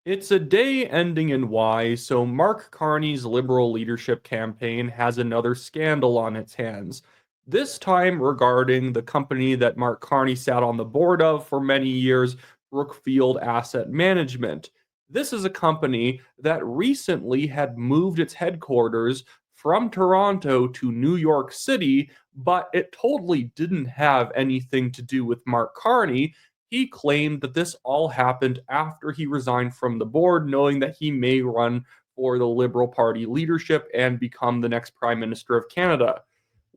It's a day ending in Y, so Mark Carney's Liberal leadership campaign has another scandal on its hands. This time regarding the company that Mark Carney sat on the board of for many years, Brookfield Asset Management. This is a company that recently had moved its headquarters from Toronto to New York City, but it totally didn't have anything to do with Mark Carney. He claimed that this all happened after he resigned from the board, knowing that he may run for the Liberal Party leadership and become the next Prime Minister of Canada.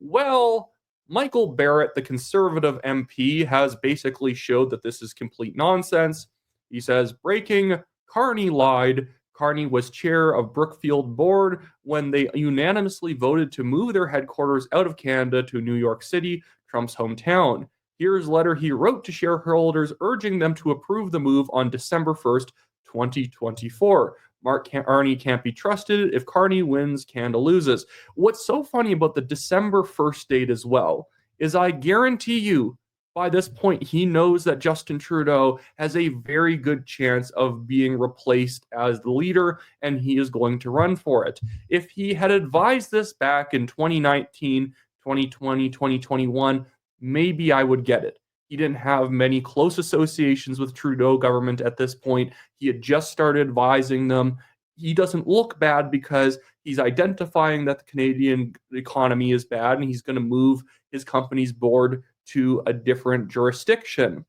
Well, Michael Barrett, the Conservative MP, has basically showed that this is complete nonsense. He says, breaking, Carney lied. Carney was chair of Brookfield board when they unanimously voted to move their headquarters out of Canada to New York City, Trump's hometown. Here's a letter he wrote to shareholders urging them to approve the move on December 1st, 2024. Mark Carney can't be trusted. If Carney wins, Canada loses. What's so funny about the December 1st date as well is I guarantee you by this point he knows that Justin Trudeau has a very good chance of being replaced as the leader and he is going to run for it. If he had advised this back in 2019, 2020, 2021, maybe I would get it. He didn't have many close associations with Trudeau government at this point. He had just started advising them. He doesn't look bad because he's identifying that the Canadian economy is bad and he's going to move his company's board to a different jurisdiction.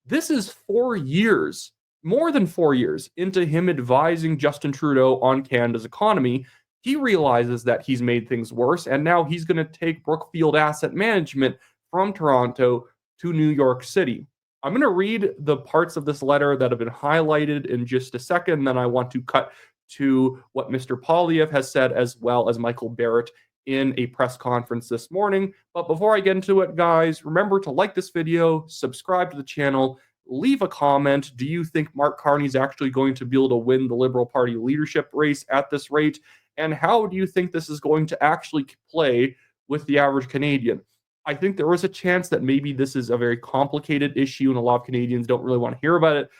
This is 4 years, more than 4 years, into him advising Justin Trudeau on Canada's economy. He realizes that he's made things worse, and now he's going to take Brookfield Asset Management from Toronto to New York City. I'm going to read the parts of this letter that have been highlighted in just a second. Then I want to cut to what Mr. Poilievre has said, as well as Michael Barrett in a press conference this morning. But before I get into it, guys, remember to like this video, subscribe to the channel, leave a comment. Do you think Mark Carney is actually going to be able to win the Liberal Party leadership race at this rate? And how do you think this is going to actually play with the average Canadian? I think there was a chance that maybe this is a very complicated issue and a lot of Canadians don't really want to hear about it.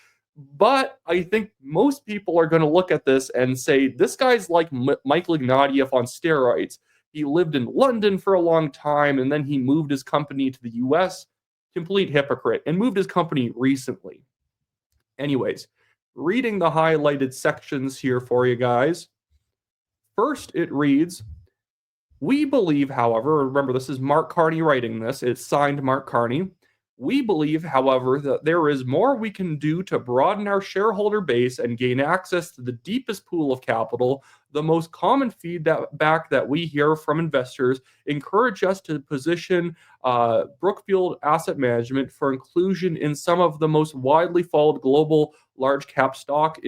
But I think most people are going to look at this and say, this guy's like Michael Ignatieff on steroids. He lived in London for a long time and then he moved his company to the US. Complete hypocrite, and moved his company recently. Anyways, reading the highlighted sections here for you guys. First, it reads, we believe, however, remember this is Mark Carney writing this, it's signed Mark Carney. We believe, however, that there is more we can do to broaden our shareholder base and gain access to the deepest pool of capital. The most common feedback that we hear from investors encourage us to position Brookfield Asset Management for inclusion in some of the most widely followed global large cap stock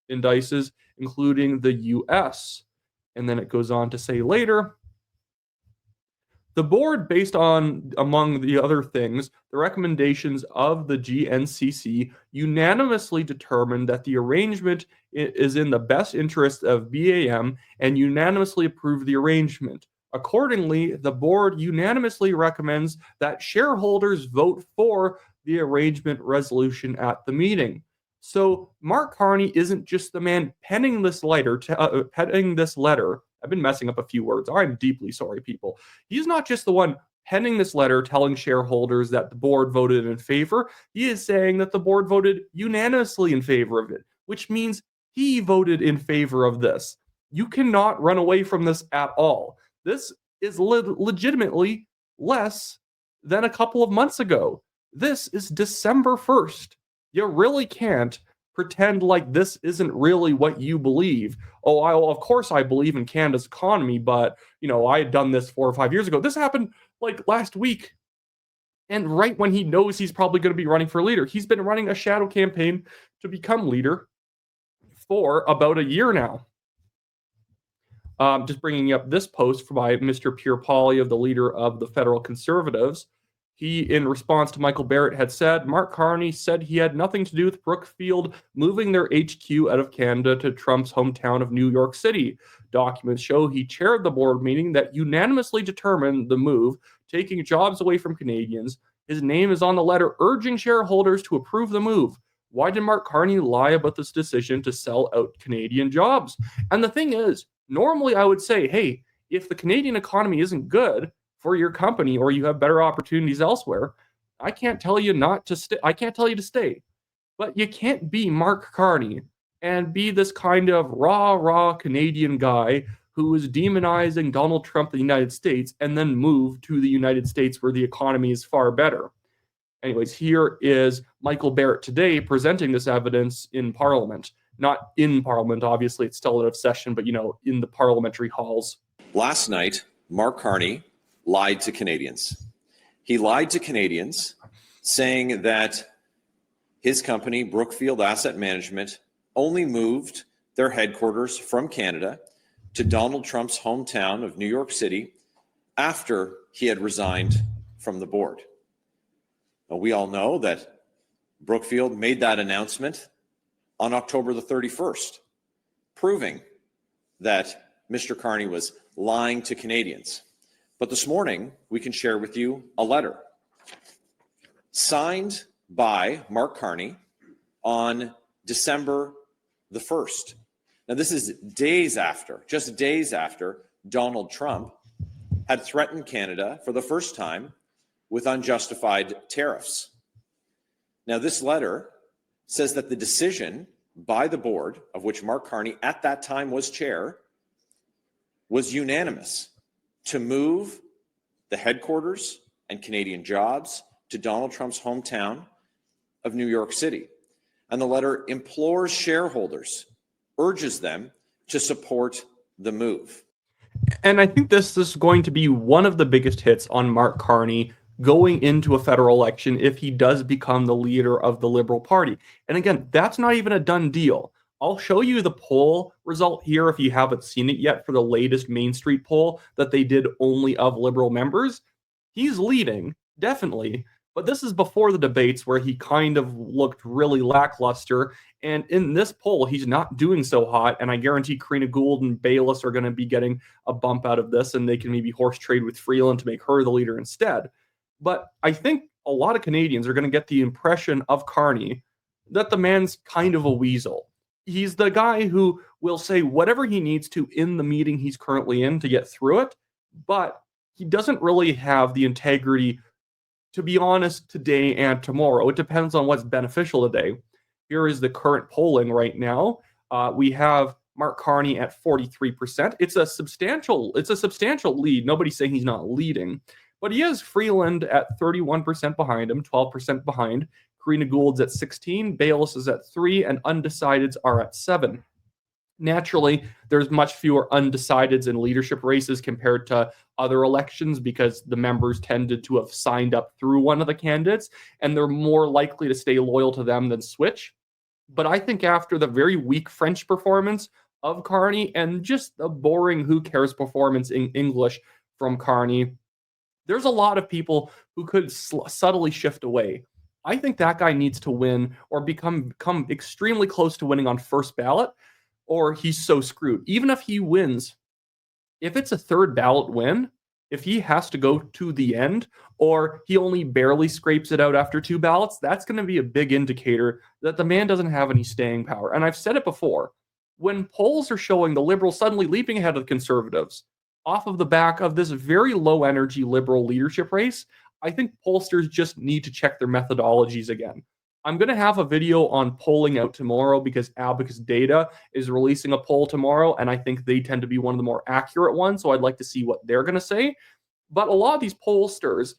indices, including the US. And then it goes on to say later, the board, based on, among the other things, the recommendations of the GNCC, unanimously determined that the arrangement is in the best interest of BAM and unanimously approved the arrangement. Accordingly, the board unanimously recommends that shareholders vote for the arrangement resolution at the meeting. So Mark Carney isn't just the man penning this letter. I've been messing up a few words. I'm deeply sorry, people. He's not just the one penning this letter telling shareholders that the board voted in favor. He is saying that the board voted unanimously in favor of it, which means he voted in favor of this. You cannot run away from this at all. This is legitimately less than a couple of months ago. This is December 1st. You really can't pretend like this isn't really what you believe. Oh, of course I believe in Canada's economy, but, I had done this 4 or 5 years ago. This happened like last week. And right when he knows he's probably going to be running for leader, he's been running a shadow campaign to become leader for about a year now. Just bringing up this post by Mr. Pierre Poilievre, the leader of the federal Conservatives. He, in response to Michael Barrett, had said, Mark Carney said he had nothing to do with Brookfield moving their HQ out of Canada to Trump's hometown of New York City. Documents show he chaired the board meeting that unanimously determined the move, taking jobs away from Canadians. His name is on the letter urging shareholders to approve the move. Why did Mark Carney lie about this decision to sell out Canadian jobs? And the thing is, normally I would say, hey, if the Canadian economy isn't good for your company or you have better opportunities elsewhere, I can't tell you not to stay. I can't tell you to stay. But you can't be Mark Carney and be this kind of raw Canadian guy who is demonizing Donald Trump, the United States, and then move to the United States where the economy is far better. Anyways, here is Michael Barrett today presenting this evidence in Parliament. Not in Parliament, obviously, it's still out of session, but, in the parliamentary halls. Last night, Mark Carney lied to Canadians. He lied to Canadians saying that his company, Brookfield Asset Management, only moved their headquarters from Canada to Donald Trump's hometown of New York City after he had resigned from the board. Now, we all know that Brookfield made that announcement on October the 31st, proving that Mr. Carney was lying to Canadians. But this morning, we can share with you a letter signed by Mark Carney on December the 1st. Now, this is just days after Donald Trump had threatened Canada for the first time with unjustified tariffs. Now, this letter says that the decision by the board, of which Mark Carney at that time was chair, was unanimous to move the headquarters and Canadian jobs to Donald Trump's hometown of New York City. And the letter implores shareholders, urges them to support the move. And I think this is going to be one of the biggest hits on Mark Carney going into a federal election if he does become the leader of the Liberal Party. And again, that's not even a done deal. I'll show you the poll result here if you haven't seen it yet for the latest Main Street poll that they did only of Liberal members. He's leading, definitely, but this is before the debates where he kind of looked really lackluster. And in this poll, he's not doing so hot. And I guarantee Karina Gould and Bayless are going to be getting a bump out of this, and they can maybe horse trade with Freeland to make her the leader instead. But I think a lot of Canadians are going to get the impression of Carney that the man's kind of a weasel. He's the guy who will say whatever he needs to in the meeting he's currently in to get through it, but he doesn't really have the integrity, to be honest, today and tomorrow. It depends on what's beneficial today. Here is the current polling right now. We have Mark Carney at 43%. It's a substantial lead. Nobody's saying he's not leading. But he has Freeland at 31% behind him, 12% behind. Karina Gould's at 16, Bayless is at 3, and undecideds are at 7. Naturally, there's much fewer undecideds in leadership races compared to other elections because the members tended to have signed up through one of the candidates, and they're more likely to stay loyal to them than switch. But I think after the very weak French performance of Carney and just the boring who cares performance in English from Carney, there's a lot of people who could subtly shift away. I think that guy needs to win or become extremely close to winning on first ballot, or he's so screwed. Even if he wins, if it's a third ballot win, if he has to go to the end, or he only barely scrapes it out after 2 ballots, that's going to be a big indicator that the man doesn't have any staying power. And I've said it before, when polls are showing the Liberals suddenly leaping ahead of the Conservatives, off of the back of this very low energy Liberal leadership race, I think pollsters just need to check their methodologies again. I'm going to have a video on polling out tomorrow because Abacus Data is releasing a poll tomorrow, and I think they tend to be one of the more accurate ones, so I'd like to see what they're going to say. But a lot of these pollsters,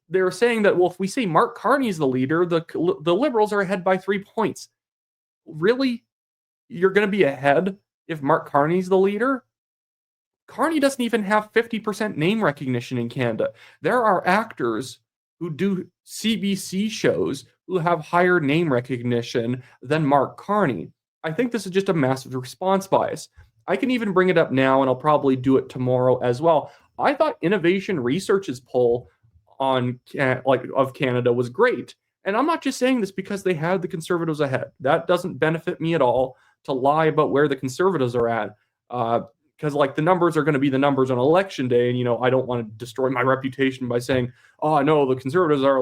they're saying that, well, if we say Mark Carney's the leader, the Liberals are ahead by 3 points. Really? You're going to be ahead if Mark Carney's the leader? Carney doesn't even have 50% name recognition in Canada. There are actors who do CBC shows who have higher name recognition than Mark Carney. I think this is just a massive response bias. I can even bring it up now, and I'll probably do it tomorrow as well. I thought Innovation Research's poll on of Canada was great. And I'm not just saying this because they had the Conservatives ahead. That doesn't benefit me at all to lie about where the Conservatives are at. Because the numbers are going to be the numbers on election day, and I don't want to destroy my reputation by saying, oh no, the Conservatives are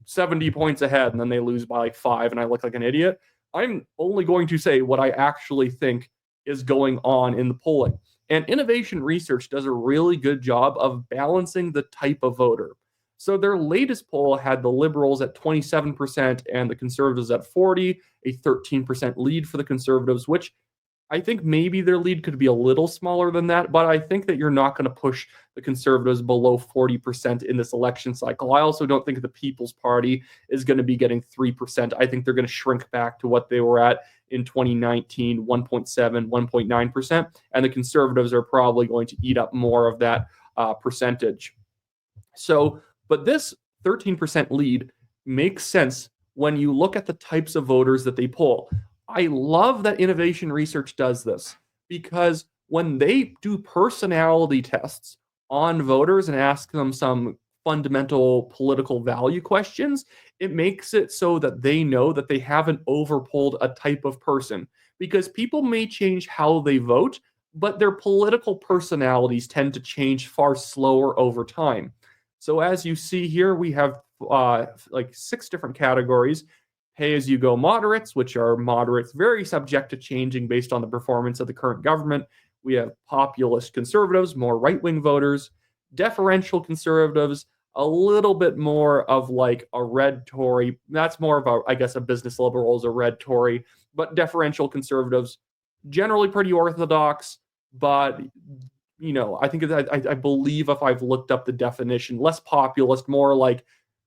70 points ahead and then they lose by like 5 and I look like an idiot. I'm only going to say what I actually think is going on in the polling. And innovation research does a really good job of balancing the type of voter. So their latest poll had the Liberals at 27% and the Conservatives at 40, a 13% lead for the Conservatives, which I think maybe their lead could be a little smaller than that, but I think that you're not going to push the Conservatives below 40% in this election cycle. I also don't think the People's Party is going to be getting 3%. I think they're going to shrink back to what they were at in 2019, 1.7, 1.9%, and the Conservatives are probably going to eat up more of that percentage. So, but this 13% lead makes sense when you look at the types of voters that they poll. I love that innovation research does this because when they do personality tests on voters and ask them some fundamental political value questions, it makes it so that they know that they haven't overpolled a type of person because people may change how they vote, but their political personalities tend to change far slower over time. So as you see here, we have like 6 different categories. Pay-as-you-go moderates, which are moderates very subject to changing based on the performance of the current government. We have populist conservatives, more right-wing voters, deferential conservatives, a little bit more of like a red Tory. That's more of a, I guess, a business liberal is a red Tory, but deferential conservatives, generally pretty orthodox, but I think I believe if I've looked up the definition, less populist, more like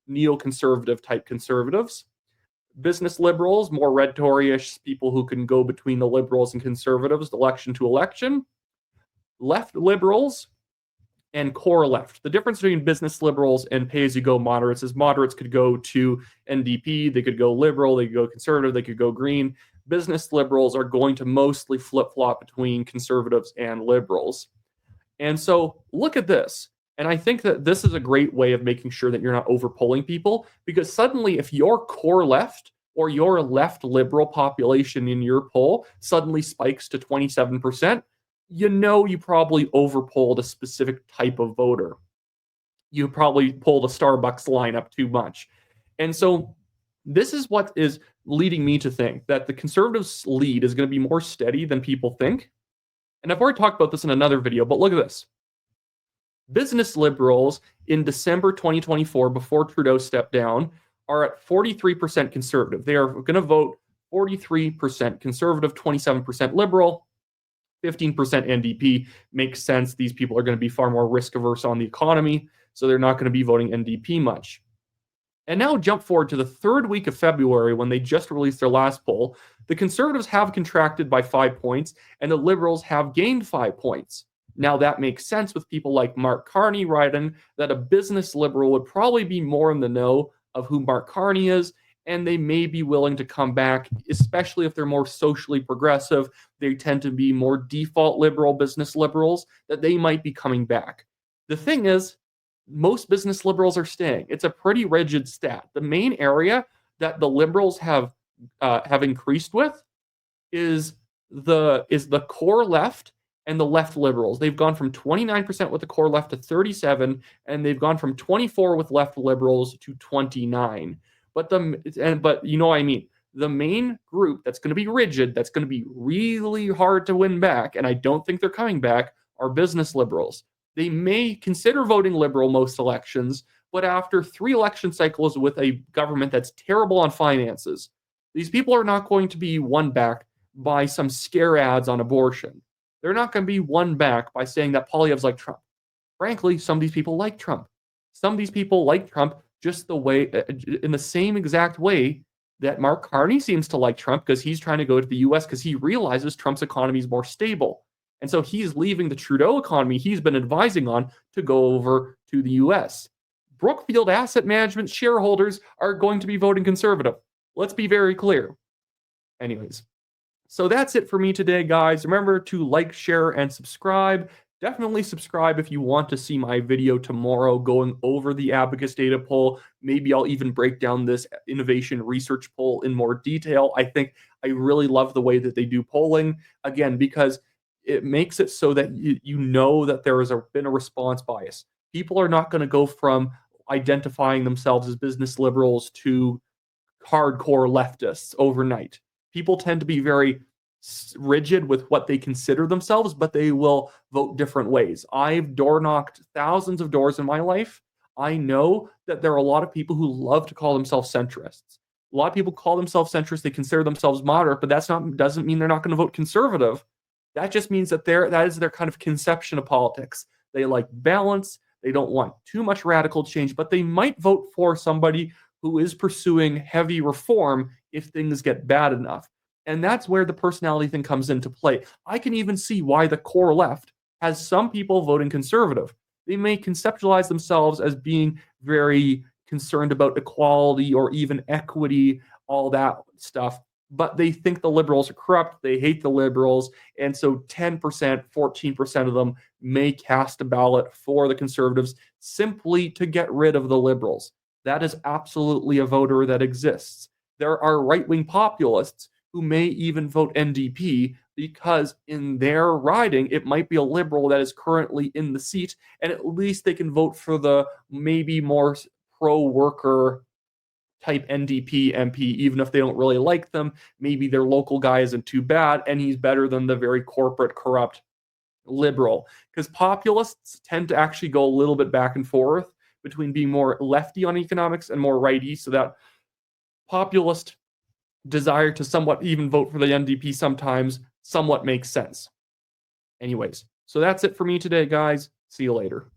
neoconservative type conservatives. Business liberals, more red Tory-ish, people who can go between the liberals and conservatives, election to election. Left liberals and core left. The difference between business liberals and pay-as-you-go moderates is moderates could go to NDP, they could go liberal, they could go conservative, they could go green. Business liberals are going to mostly flip-flop between conservatives and liberals. And so look at this. And I think that this is a great way of making sure that you're not overpolling people, because suddenly if your core left or your left liberal population in your poll suddenly spikes to 27%, you probably overpolled a specific type of voter. You probably pulled a Starbucks lineup too much. And so this is what is leading me to think that the Conservatives' lead is going to be more steady than people think. And I've already talked about this in another video, but look at this. Business liberals in December 2024, before Trudeau stepped down, are at 43% conservative. They are going to vote 43% conservative, 27% liberal, 15% NDP. Makes sense. These people are going to be far more risk averse on the economy, so they're not going to be voting NDP much. And now jump forward to the 3rd week of February when they just released their last poll. The Conservatives have contracted by 5 points and the Liberals have gained 5 points. Now that makes sense with people like Mark Carney writing that a business liberal would probably be more in the know of who Mark Carney is, and they may be willing to come back, especially if they're more socially progressive. They tend to be more default liberal business liberals, that they might be coming back. The thing is, most business liberals are staying. It's a pretty rigid stat. The main area that the liberals have increased with is the core left and the left liberals. They've gone from 29% with the core left to 37%, and they've gone from 24% with left liberals to 29%. But you know what I mean. The main group that's going to be rigid, that's going to be really hard to win back, and I don't think they're coming back, are business liberals. They may consider voting liberal most elections, but after 3 election cycles with a government that's terrible on finances, these people are not going to be won back by some scare ads on abortion. They're not going to be won back by saying that Poilievre's like Trump. Frankly, some of these people like Trump. Some of these people like Trump just the way, in the same exact way that Mark Carney seems to like Trump, because he's trying to go to the US because he realizes Trump's economy is more stable. And so he's leaving the Trudeau economy he's been advising on to go over to the US. Brookfield Asset Management shareholders are going to be voting conservative. Let's be very clear. Anyways, so that's it for me today, guys. Remember to like, share, and subscribe. Definitely subscribe if you want to see my video tomorrow going over the Abacus data poll. Maybe I'll even break down this innovation research poll in more detail. I think I really love the way that they do polling, again, because it makes it so that you know that there has been a response bias. People are not going to go from identifying themselves as business liberals to hardcore leftists overnight. People tend to be very rigid with what they consider themselves, but they will vote different ways. I've door knocked thousands of doors in my life. I know that there are a lot of people who love to call themselves centrists. A lot of people call themselves centrists. They consider themselves moderate, but doesn't mean they're not going to vote conservative. That just means that that is their kind of conception of politics. They like balance. They don't want too much radical change, but they might vote for somebody who is pursuing heavy reform if things get bad enough. And that's where the personality thing comes into play. I can even see why the core left has some people voting conservative. They may conceptualize themselves as being very concerned about equality or even equity, all that stuff, but they think the liberals are corrupt. They hate the liberals. And so 10%, 14% of them may cast a ballot for the conservatives simply to get rid of the liberals. That is absolutely a voter that exists. There are right-wing populists who may even vote NDP because in their riding, it might be a liberal that is currently in the seat, and at least they can vote for the maybe more pro-worker type NDP MP, even if they don't really like them. Maybe their local guy isn't too bad, and he's better than the very corporate, corrupt liberal. Because populists tend to actually go a little bit back and forth between being more lefty on economics and more righty, so that populist desire to somewhat even vote for the NDP sometimes somewhat makes sense. Anyways, so that's it for me today, guys. See you later.